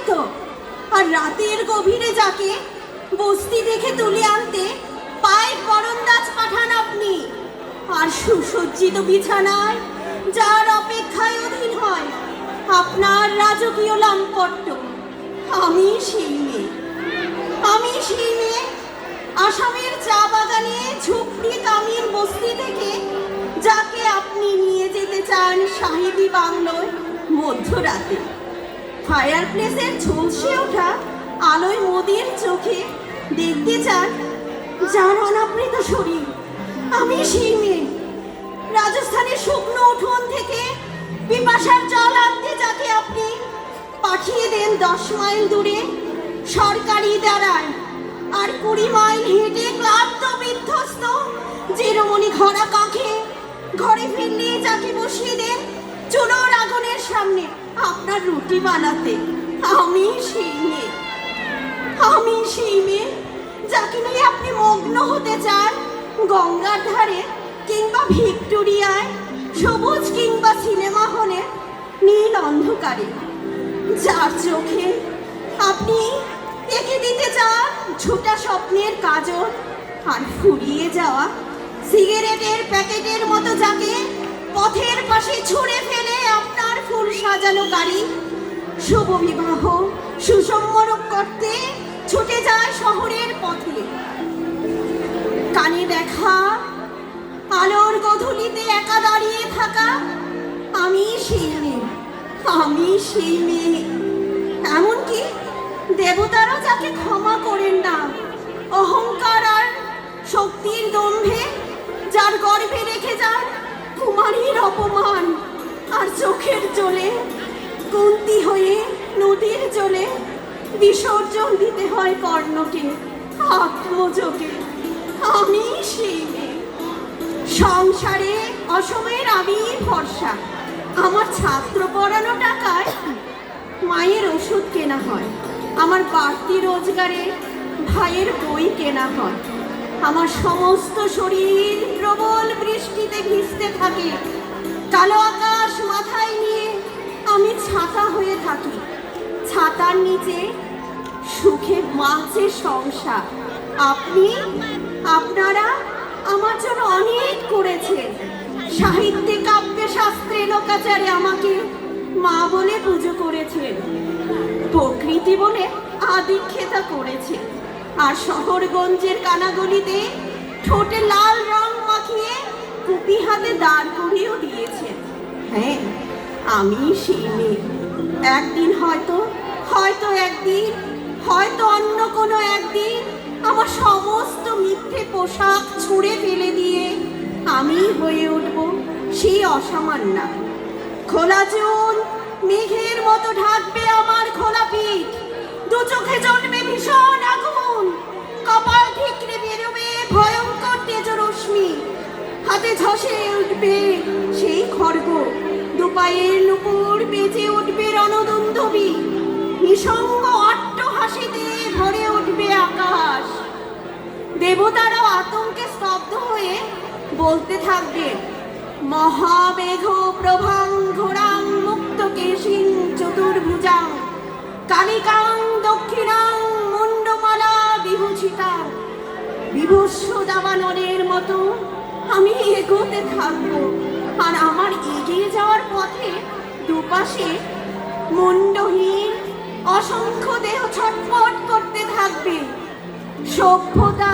তো। আর রাতের গভীরে যাকে বস্তি দেখে তুলে আনতে পায়ের বরন্দাজ পাঠান আপনি। আর সুসজ্জিত বিছানায় যার অপেক্ষায় অধীন হয় আপনার রাজকীয় লাম্পট্য। আমি সেই মেয়ে, আমি সেই মেয়ে। আসামের চা বাগানে ঝুপড়ি কামির বস্তি থেকে যাকে আপনি নিয়ে যেতে চান সাহেবী বাংলোয় মধ্যরাতে। ফায়ার প্লেসের ঝলসে ওঠা আলোয় মোদির চোখে দেখতে চান যার অনাবৃত শরীর। আমি সেই মেয়ে। রাজস্থানের শুকনো উঠোন থেকে পিপাসার জল আনতে যাকে আপনি পাঠিয়ে দেন 10 মাইল দূরে সরকারি দাঁড়ায়। আর 20 মাইল হেঁটে ক্লান্ত বিধ্বস্ত যে রমণী ঘোড়া কাঁখে ঘরে ফিরলে যাকে বসিয়ে দেন চুলোর আগুনের সামনে আপনার রুটি বানাতে। আমি সেই মেয়ে, আমি সেই মেয়ে যাকে নিয়ে আপনি মগ্ন হতে চান গঙ্গার ধারে কিংবা ভিক্টোরিয়ায়, সবুজ কিংবা সিনেমা হলে নীল অন্ধকারে। যার চোখে আপনি এঁকে দিতে চান ছোটা স্বপ্নের কাজল। আর ফুরিয়ে যাওয়া সিগারেটের প্যাকেটের মতো যাকে পথের পাশে ছুঁড়ে ফেলে আপনার ফুল সাজানো গাড়ি শুভ বিবাহ সুসম্মরক করতে ছুটে যায় শহরের পথে। কানে দেখা আলোর গধূলিতে একা দাঁড়িয়ে থাকা আমি সেই মেয়ে, আমি সেই মেয়ে। এমনকি দেবতারা যাকে ক্ষমা করেন না অহংকার আর শক্তির দম্ভে যার গর্ভে রেখে যান কুমারীর অপমান। আর চোখের জলে কুন্তি হয়ে নদীর জলে বিসর্জন দিতে হয় কর্ণকে আত্মযোগে। আমি সেই মেয়ে। সংসারে অসময়ের আমি ভরসা। আমার ছাত্র পড়ানো টাকায় মায়ের ওষুধ কেনা হয়, আমার বাড়তি রোজগারে ভাইয়ের বই কেনা হয়। আমার সমস্ত শরীর প্রবল বৃষ্টিতে ভিজতে থাকে। কালো আকাশ মাথায় নিয়ে আমি ছাতা হয়ে থাকি। ছাতার নিচে সুখে মাঝে সংসার। আপনি আপনারা আমার জন্য অনেক করেছেন। সাহিত্যে কাব্যে শাস্ত্রে লোকাচারে আমাকে মা বলে পুজো করেছেন, প্রকৃতি বলে আদিক্ষেতা করেছে। আর শহরগঞ্জের কানাগলিতে ঠোঁটে লাল রং মাখিয়ে কুপি হাতে দাঁড় করিয়েও দিয়েছেন। হ্যাঁ, আমি সেই মেয়ে। একদিন হয়তো একদিন হয়তো অন্য কোনো একদিন আমার সমস্ত মিথ্যে পোশাক ছুঁড়ে ফেলে দিয়ে আমি হয়ে উঠব সেই অসামান্যা। খোলা চুল মেঘের মতো ঢাকবে আমার খোলা পিঠ। দু চোখে জ্বলবে ভীষণ আগুন। কপাল ঠিকরে বেরোবে ভয়ঙ্কর তেজ রশ্মি। হাতে ঝসে উঠবে সেই খড়গ। দুপায়ের নুপুর বেজে উঠবে রণদুন্দুবি। নিঃসঙ্গ অট্ট হাসিতে ভরে উঠবে আকাশ। দেবতারাও আতঙ্কে স্তব্ধ হয়ে বলতে থাকবে মহামেঘ প্রভাং ঘোরাং মুক্ত কেশিং চতুর্ভুজাং কালিকাং দক্ষিণাং মুন্ডমালা বিভূষিতা। বিভস্ম দাবানলের মতো আমি এগোতে থাকবো। আর আমার এগিয়ে যাওয়ার পথে দুপাশে মুন্ডহীন অসংখ্য দেহ ছটফট করতে থাকবে। সভ্যতা